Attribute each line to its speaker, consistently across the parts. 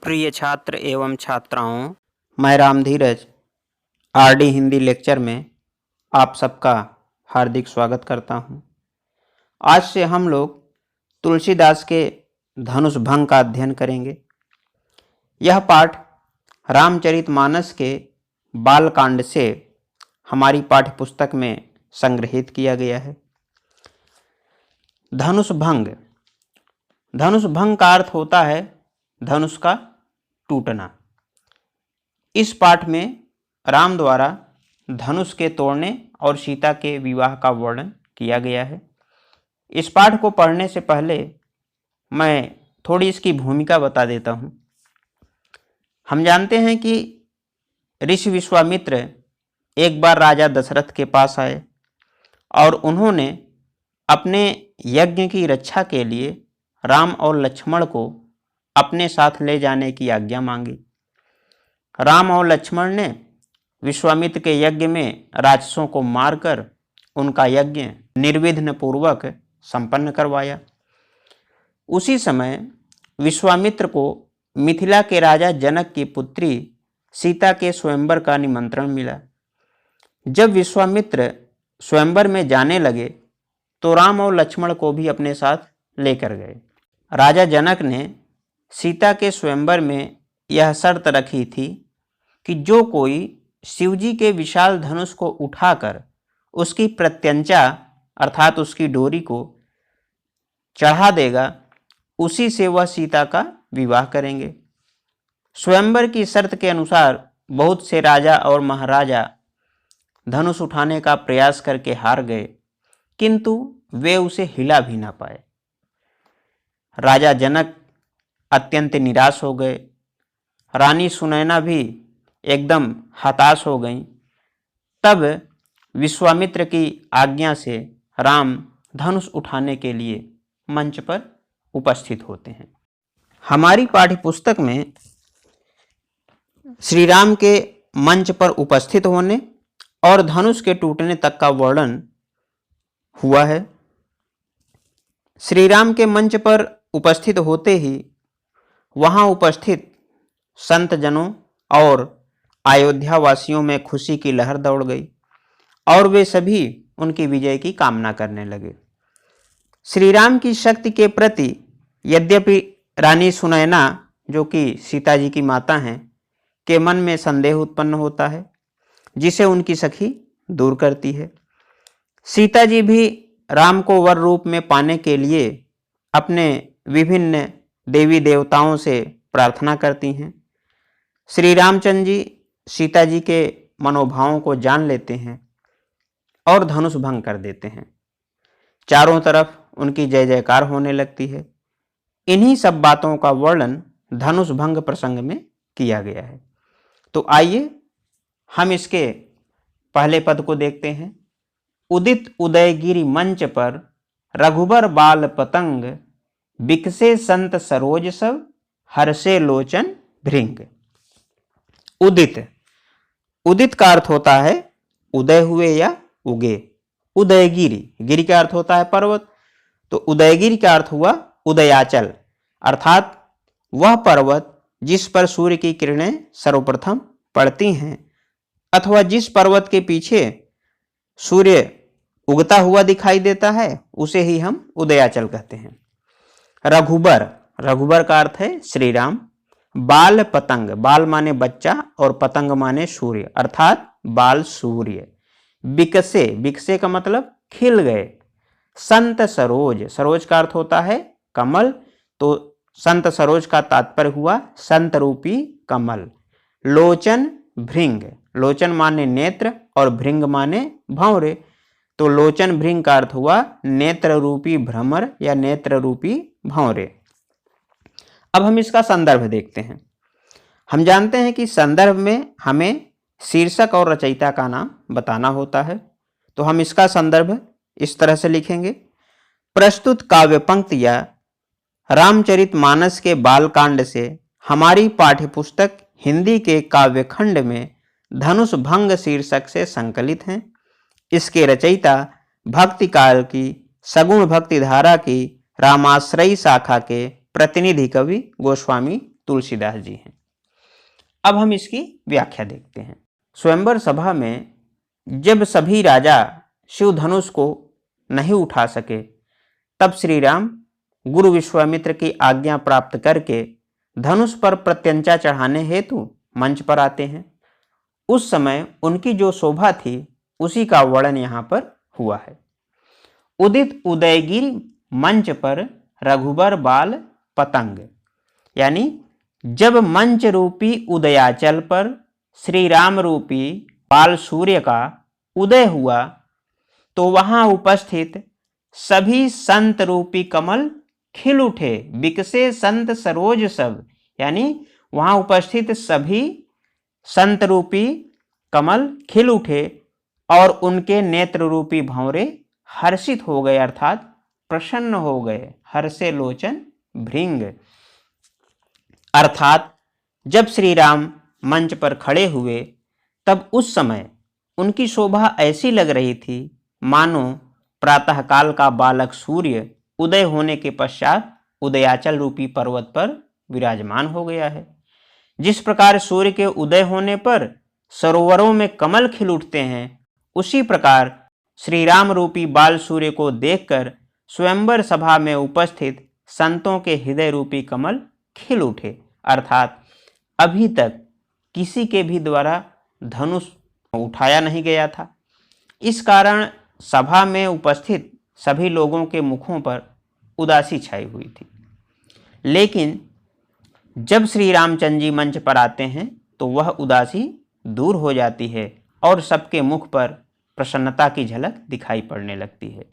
Speaker 1: प्रिय छात्र एवं छात्राओं, मैं राम धीरज आरडी हिंदी लेक्चर में आप सबका हार्दिक स्वागत करता हूं। आज से हम लोग तुलसीदास के धनुष भंग का अध्ययन करेंगे। यह पाठ रामचरितमानस के बालकांड से हमारी पाठ्यपुस्तक में संग्रहित किया गया है। धनुष भंग। धनुष भंग का अर्थ होता है धनुष का टूटना। इस पाठ में राम द्वारा धनुष के तोड़ने और सीता के विवाह का वर्णन किया गया है। इस पाठ को पढ़ने से पहले मैं थोड़ी इसकी भूमिका बता देता हूँ। हम जानते हैं कि ऋषि विश्वामित्र एक बार राजा दशरथ के पास आए और उन्होंने अपने यज्ञ की रक्षा के लिए राम और लक्ष्मण को अपने साथ ले जाने की आज्ञा मांगी। राम और लक्ष्मण ने विश्वामित्र के यज्ञ में राक्षसों को मारकर उनका यज्ञ निर्विघ्न पूर्वक संपन्न करवाया। उसी समय विश्वामित्र को मिथिला के राजा जनक की पुत्री सीता के स्वयंवर का निमंत्रण मिला। जब विश्वामित्र स्वयंवर में जाने लगे तो राम और लक्ष्मण को भी अपने साथ लेकर गए। राजा जनक ने सीता के स्वयंवर में यह शर्त रखी थी कि जो कोई शिवजी के विशाल धनुष को उठाकर उसकी प्रत्यंचा अर्थात उसकी डोरी को चढ़ा देगा, उसी से वह सीता का विवाह करेंगे। स्वयंवर की शर्त के अनुसार बहुत से राजा और महाराजा धनुष उठाने का प्रयास करके हार गए, किंतु वे उसे हिला भी ना पाए। राजा जनक अत्यंत निराश हो गए। रानी सुनैना भी एकदम हताश हो गईं। तब विश्वामित्र की आज्ञा से राम धनुष उठाने के लिए मंच पर उपस्थित होते हैं। हमारी पाठ्यपुस्तक में श्री राम के मंच पर उपस्थित होने और धनुष के टूटने तक का वर्णन हुआ है। श्री राम के मंच पर उपस्थित होते ही वहां उपस्थित संत जनों और अयोध्या वासियों में खुशी की लहर दौड़ गई और वे सभी उनकी विजय की कामना करने लगे। श्री राम की शक्ति के प्रति यद्यपि रानी सुनैना, जो कि सीता जी की माता हैं, के मन में संदेह उत्पन्न होता है, जिसे उनकी सखी दूर करती है। सीता जी भी राम को वर रूप में पाने के लिए अपने विभिन्न देवी देवताओं से प्रार्थना करती हैं। श्री रामचंद्र जी सीता जी के मनोभावों को जान लेते हैं और धनुष भंग कर देते हैं। चारों तरफ उनकी जय जयकार होने लगती है। इन्हीं सब बातों का वर्णन धनुष भंग प्रसंग में किया गया है। तो आइए हम इसके पहले पद को देखते हैं। उदित उदयगिरि मंच पर रघुबर बाल पतंग, बिकसे संत सरोज सब, हर्षे लोचन भृंग। उदित। उदित का अर्थ होता है उदय हुए या उगे। उदयगिरि, गिरि का अर्थ होता है पर्वत, तो उदयगिरि का अर्थ हुआ उदयाचल, अर्थात वह पर्वत जिस पर सूर्य की किरणें सर्वप्रथम पड़ती हैं अथवा जिस पर्वत के पीछे सूर्य उगता हुआ दिखाई देता है, उसे ही हम उदयाचल कहते हैं। रघुबर, रघुबर का अर्थ है श्री राम। बाल पतंग, बाल माने बच्चा और पतंग माने सूर्य, अर्थात बाल सूर्य। बिकसे, बिकसे का मतलब खिल गए। संत सरोज, सरोज का अर्थ होता है कमल, तो संत सरोज का तात्पर्य हुआ संत रूपी कमल। लोचन भृंग, लोचन माने नेत्र और भृंग माने भंवरे, तो लोचन भृंग का अर्थ हुआ नेत्र रूपी भ्रमर या नेत्र रूपी भंवरे। अब हम इसका संदर्भ देखते हैं। हम जानते हैं कि संदर्भ में हमें शीर्षक और रचयिता का नाम बताना होता है, तो हम इसका संदर्भ इस तरह से लिखेंगे। प्रस्तुत काव्य पंक्तियां रामचरितमानस के बालकांड से हमारी पाठ्यपुस्तक हिंदी के काव्यखंड में धनुष भंग शीर्षक से संकलित हैं। इसके रचयिता भक्ति काल की सगुण भक्ति धारा की रामाश्रयी शाखा के प्रतिनिधि कवि गोस्वामी तुलसीदास जी हैं। अब हम इसकी व्याख्या देखते हैं। स्वयंवर सभा में जब सभी राजा शिव धनुष को नहीं उठा सके, तब श्री राम गुरु विश्वामित्र की आज्ञा प्राप्त करके धनुष पर प्रत्यंचा चढ़ाने हेतु मंच पर आते हैं। उस समय उनकी जो शोभा थी उसी का वर्णन यहाँ पर हुआ है। उदित उदयगिरि मंच पर रघुबर बाल पतंग, यानी जब मंच रूपी उदयाचल पर श्री राम रूपी बाल सूर्य का उदय हुआ तो वहां उपस्थित सभी संत रूपी कमल खिल उठे, बिकसे संत सरोज सब, यानी वहां उपस्थित सभी संत रूपी कमल खिल उठे और उनके नेत्र रूपी भंवरे हर्षित हो गए, अर्थात प्रसन्न हो गए। हर्षे लोचन भृंग, अर्थात जब श्री राम मंच पर खड़े हुए तब उस समय उनकी शोभा ऐसी लग रही थी मानो प्रातःकाल का बालक सूर्य उदय होने के पश्चात उदयाचल रूपी पर्वत पर विराजमान हो गया है। जिस प्रकार सूर्य के उदय होने पर सरोवरों में कमल खिल उठते हैं, उसी प्रकार श्री राम रूपी बाल सूर्य को देखकर स्वयंवर सभा में उपस्थित संतों के हृदय रूपी कमल खिल उठे, अर्थात अभी तक किसी के भी द्वारा धनुष उठाया नहीं गया था। इस कारण सभा में उपस्थित सभी लोगों के मुखों पर उदासी छाई हुई थी। लेकिन जब श्री रामचंद्र जी मंच पर आते हैं तो वह उदासी दूर हो जाती है और सबके मुख पर प्रसन्नता की झलक दिखाई पड़ने लगती है।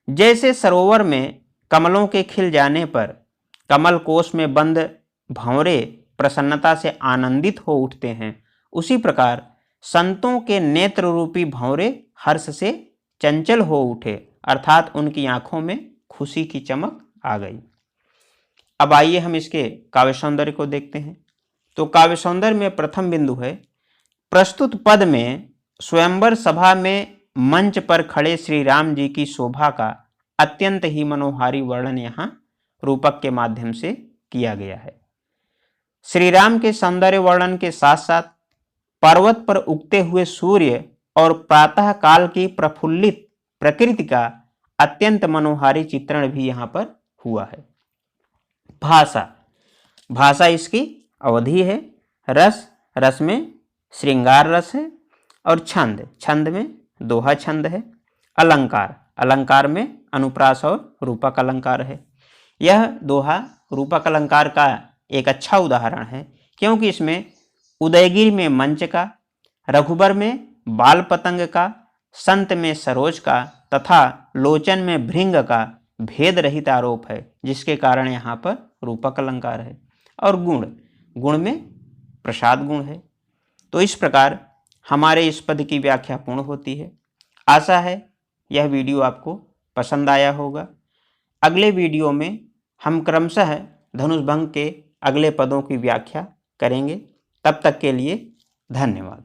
Speaker 1: जैसे सरोवर में कमलों के खिल जाने पर कमल कोश में बंद भंवरे प्रसन्नता से आनंदित हो उठते हैं, उसी प्रकार संतों के नेत्र रूपी भंवरे हर्ष से चंचल हो उठे, अर्थात उनकी आंखों में खुशी की चमक आ गई। अब आइए हम इसके काव्य सौंदर्य को देखते हैं। तो काव्य सौंदर्य में प्रथम बिंदु है, प्रस्तुत पद में स्वयंवर सभा में मंच पर खड़े श्री राम जी की शोभा का अत्यंत ही मनोहारी वर्णन यहाँ रूपक के माध्यम से किया गया है। श्री राम के सौंदर्य वर्णन के साथ साथ पर्वत पर उगते हुए सूर्य और प्रातः काल की प्रफुल्लित प्रकृति का अत्यंत मनोहारी चित्रण भी यहाँ पर हुआ है। भाषा, भाषा इसकी अवधि है। रस, रस में श्रृंगार रस है। और छंद, छंद में दोहा छंद है। अलंकार, अलंकार में अनुप्रास और रूपक अलंकार है। यह दोहा रूपक अलंकार का एक अच्छा उदाहरण है, क्योंकि इसमें उदयगिरि में मंच का, रघुबर में बाल पतंग का, संत में सरोज का तथा लोचन में भृंग का भेद रहित आरोप है, जिसके कारण यहाँ पर रूपक अलंकार है। और गुण, गुण में प्रसाद गुण है। तो इस प्रकार हमारे इस पद की व्याख्या पूर्ण होती है। आशा है यह वीडियो आपको पसंद आया होगा। अगले वीडियो में हम क्रमशः धनुष भंग के अगले पदों की व्याख्या करेंगे। तब तक के लिए धन्यवाद।